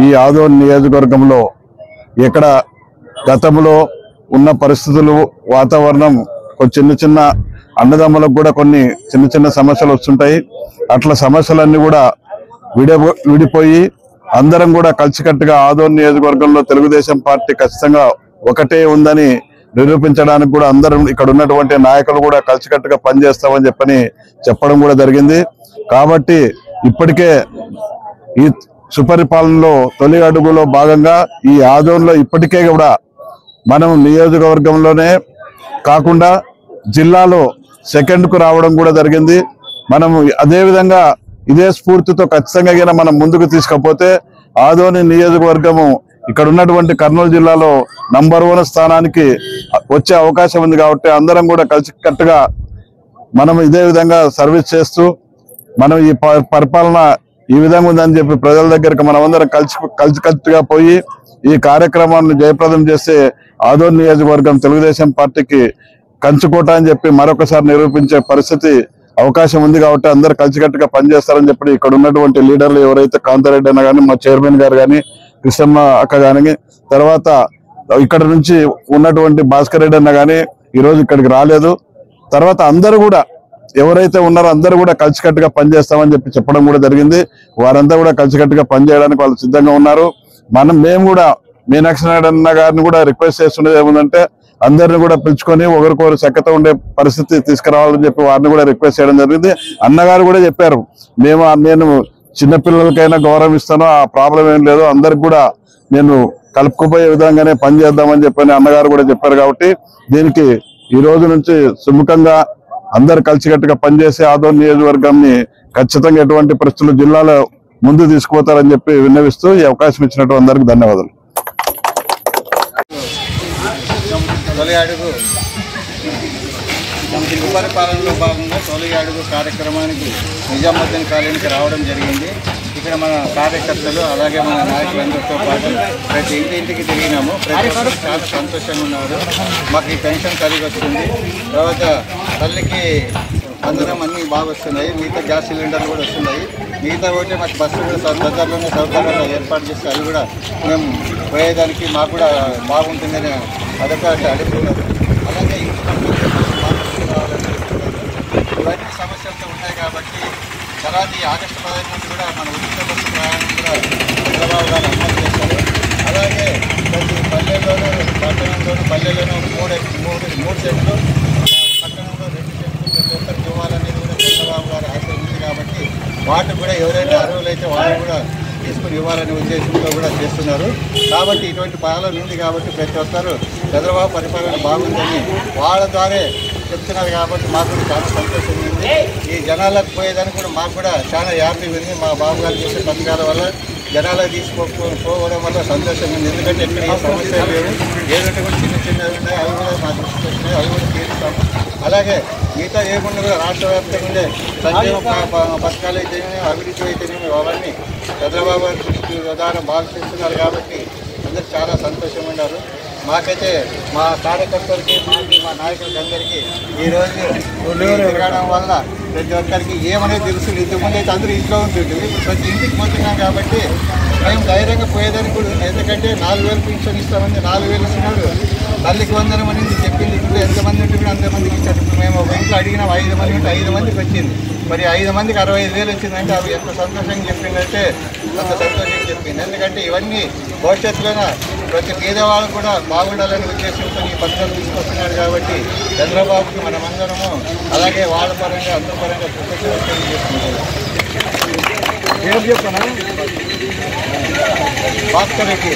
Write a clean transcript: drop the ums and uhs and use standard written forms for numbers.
ఈ ఆదోని నియోజకవర్గంలో ఎక్కడ గతంలో ఉన్న పరిస్థితులు వాతావరణం చిన్న చిన్న అన్నదమ్ములకు కూడా కొన్ని చిన్న చిన్న సమస్యలు వస్తుంటాయి. అట్లా సమస్యలన్నీ కూడా విడిపోయి అందరం కూడా కలిసికట్టుగా ఆదోని నియోజకవర్గంలో తెలుగుదేశం పార్టీ ఖచ్చితంగా ఒకటే ఉందని నిరూపించడానికి కూడా అందరం ఇక్కడ ఉన్నటువంటి నాయకులు కూడా కలిసికట్టుగా పనిచేస్తామని చెప్పడం కూడా జరిగింది. కాబట్టి ఇప్పటికే ఈ సుపరిపాలనలో తొలి అడుగులో భాగంగా ఈ ఆదోనిలో ఇప్పటికే కూడా మనం నియోజకవర్గంలోనే కాకుండా జిల్లాలో సెకండ్కు రావడం కూడా జరిగింది. మనం అదేవిధంగా ఇదే స్ఫూర్తితో ఖచ్చితంగా మనం ముందుకు తీసుకపోతే ఆదోని నియోజకవర్గము ఇక్కడ ఉన్నటువంటి కర్నూలు జిల్లాలో నంబర్ 1 స్థానానికి వచ్చే అవకాశం ఉంది. కాబట్టి అందరం కూడా కలిసికట్టుగా మనం ఇదే విధంగా సర్వీస్ చేస్తూ మనం ఈ పరిపాలన ఈ విధంగా ఉందని చెప్పి ప్రజల దగ్గరకు మనం అందరం కలిసికట్టుగా పోయి ఈ కార్యక్రమాన్ని జయప్రదం చేస్తే ఆదోని నియోజకవర్గం తెలుగుదేశం పార్టీకి కంచుకోట అని చెప్పి మరొకసారి నిరూపించే పరిస్థితి అవకాశం ఉంది. కాబట్టి అందరు కలిసికట్టుగా పనిచేస్తారని చెప్పి ఇక్కడ ఉన్నటువంటి లీడర్లు ఎవరైతే కాంతారెడ్డి అన్న కానీ మా చైర్మన్ గారు కానీ కృష్ణమ్మ అక్క కానీ తర్వాత ఇక్కడ నుంచి ఉన్నటువంటి భాస్కర్ రెడ్డి అన్న కానీ ఈరోజు ఇక్కడికి రాలేదు. తర్వాత అందరూ కూడా ఎవరైతే ఉన్నారో అందరూ కూడా కలిసికట్టుగా పనిచేస్తామని చెప్పడం కూడా జరిగింది. వారంతా కూడా కలిసికట్టుగా పనిచేయడానికి వాళ్ళు సిద్ధంగా ఉన్నారు. మేము కూడా మీనాక్షి నాయుడు అన్న గారిని కూడా రిక్వెస్ట్ చేస్తున్నది ఏముందంటే అందరిని కూడా పిలుచుకొని ఒకరికొకరు చక్కతో ఉండే పరిస్థితి తీసుకురావాలని చెప్పి వారిని కూడా రిక్వెస్ట్ చేయడం జరిగింది. అన్నగారు కూడా చెప్పారు, నేను చిన్నపిల్లలకైనా గౌరవం ఇస్తాను, ఆ ప్రాబ్లం ఏం లేదు, అందరికి కూడా నేను కలుపుకుపోయే విధంగానే పనిచేద్దామని చెప్పని అన్నగారు కూడా చెప్పారు. కాబట్టి దీనికి ఈ రోజు నుంచి సుముఖంగా అందరు కలిసికట్టుగా పనిచేసి ఆదోని నియోజకవర్గాన్ని ఖచ్చితంగా ఎటువంటి పరిస్థితులు జిల్లాలో ముందు తీసుకుపోతారని చెప్పి విన్నవిస్తూ ఈ అవకాశం ఇచ్చినట్టు అందరికి ధన్యవాదాలు. తొలి అడుగు సుపరిపాలనలో భాగంగా తొలి అడుగు కార్యక్రమానికి నిజాముద్దీన్ కాలనీకి రావడం జరిగింది. ఇక్కడ మన కార్యకర్తలు అలాగే మన నాయకులందరితో పాటు ప్రతి ఇంటింటికి తిరిగినాము. ప్రతి ఒక్కరు చాలా సంతోషంగా ఉన్నారు. మాకు ఈ పెన్షన్ కలిగి వస్తుంది. తర్వాత తల్లికి అందరం అన్నీ బాగా వస్తున్నాయి. మిగతా గ్యాస్ సిలిండర్లు కూడా వస్తున్నాయి. మిగతా ఒకటి మాకు బస్సు కూడా దగ్గరలోనే సౌకర్యాలు ఏర్పాటు చేస్తే అవి కూడా మేము పోయేదానికి మాకు కూడా బాగుంటుందని అదొకటి అడుగుతున్నారు. అలాగే ఇవన్నీ సమస్యలతో ఉన్నాయి. కాబట్టి తర్వాత ఈ ఆగస్టు 15 నుంచి కూడా మన ఉచిత బస్సు ప్రయాణం కూడా చంద్రబాబు గారు అమలు చేస్తారు. అలాగే ప్రతి పల్లెల్లోనూ పట్టణంలోనూ పల్లెల్లోనూ మూడు సెంట్లు, పట్టణంలో 2 సెంట్లు ప్రతి ఒక్కరికి ఇవ్వాలనేది కూడా చంద్రబాబు గారు ఆశ ఉంది. కాబట్టి వాటికి కూడా ఎవరైతే అర్హులైతే వాళ్ళు కూడా తీసుకుని ఇవ్వాలనే ఉద్దేశంతో కూడా చేస్తున్నారు. కాబట్టి ఇటువంటి పాలన ఉంది. కాబట్టి ప్రతి ఒక్కరు చంద్రబాబు పరిపాలన బాగుందని వాళ్ళ ద్వారా చెప్తున్నారు. కాబట్టి మాకు కూడా చాలా సంతోషంగా ఉంది. ఈ జనాలకు పోయేదానికి కూడా మాకు కూడా చాలా హ్యాపీ ఉంది. మా బాబు గారు చేసే పథకాల వల్ల జనాలకు తీసుకోవడం వల్ల సంతోషంగా ఉంది. ఎందుకంటే ఎక్కడ ఏ సమస్య లేవు. ఏదంటే కూడా చిన్న చిన్నవి ఉన్నాయి, అవి కూడా మా దృష్టికి వచ్చినాయి, అవి కూడా తీరుస్తాము. అలాగే మిగతా ఏమున్నా కూడా రాష్ట్ర వ్యాప్తంగా ఉండే సంక్షేమ పథకాలు అయితేనే అభివృద్ధి అయితేనేమి అవన్నీ చంద్రబాబు గారి దృష్టి విధానం బాగా చేస్తున్నారు. కాబట్టి అందరూ చాలా సంతోషంగా ఉన్నారు. మాకైతే మా కార్యకర్తలకి మా నాయకులకి అందరికీ ఈరోజు తిరగడం వల్ల ప్రతి ఒక్కరికి ఏమనేది తెలుస్తుంది. ఇంతకుముందు అయితే అందరూ ఇంట్లో ఉంటుంది. ఇప్పుడు ప్రతి ఇంటికి పోతున్నాం. కాబట్టి మేము ధైర్యంగా పోయేదానికి కూడా ఉంది. ఎందుకంటే 4000 పెన్షన్ ఇస్తామని 4000 ఇస్తున్నాడు. తల్లికి 100 మంది చెప్పింది. ఇప్పుడు ఎంతమంది ఉంటే కూడా అంతమందికి ఇచ్చాడు. ఇప్పుడు మేము ఒక ఇంట్లో అడిగినాం 5 మంది ఉంటే 5 మందికి వచ్చింది. మరి 5 మందికి 65,000 వచ్చిందంటే అవి ఎంత సంతోషంగా చెప్పిందంటే అంత సంతోషంగా చెప్పింది. ఎందుకంటే ఇవన్నీ భవిష్యత్తులోన ప్రతి పేదవాళ్ళు కూడా బాగుండాలని ఉద్దేశంతో ఈ పథకాలు తీసుకొస్తున్నారు. కాబట్టి చంద్రబాబుకి మనమందరము అలాగే వాళ్ళ పరంగా అందరి పరంగా కృతజ్ఞతలు చేసుకుంటున్నాం. ఏం చెప్తాను భాస్కర్ రెడ్డి.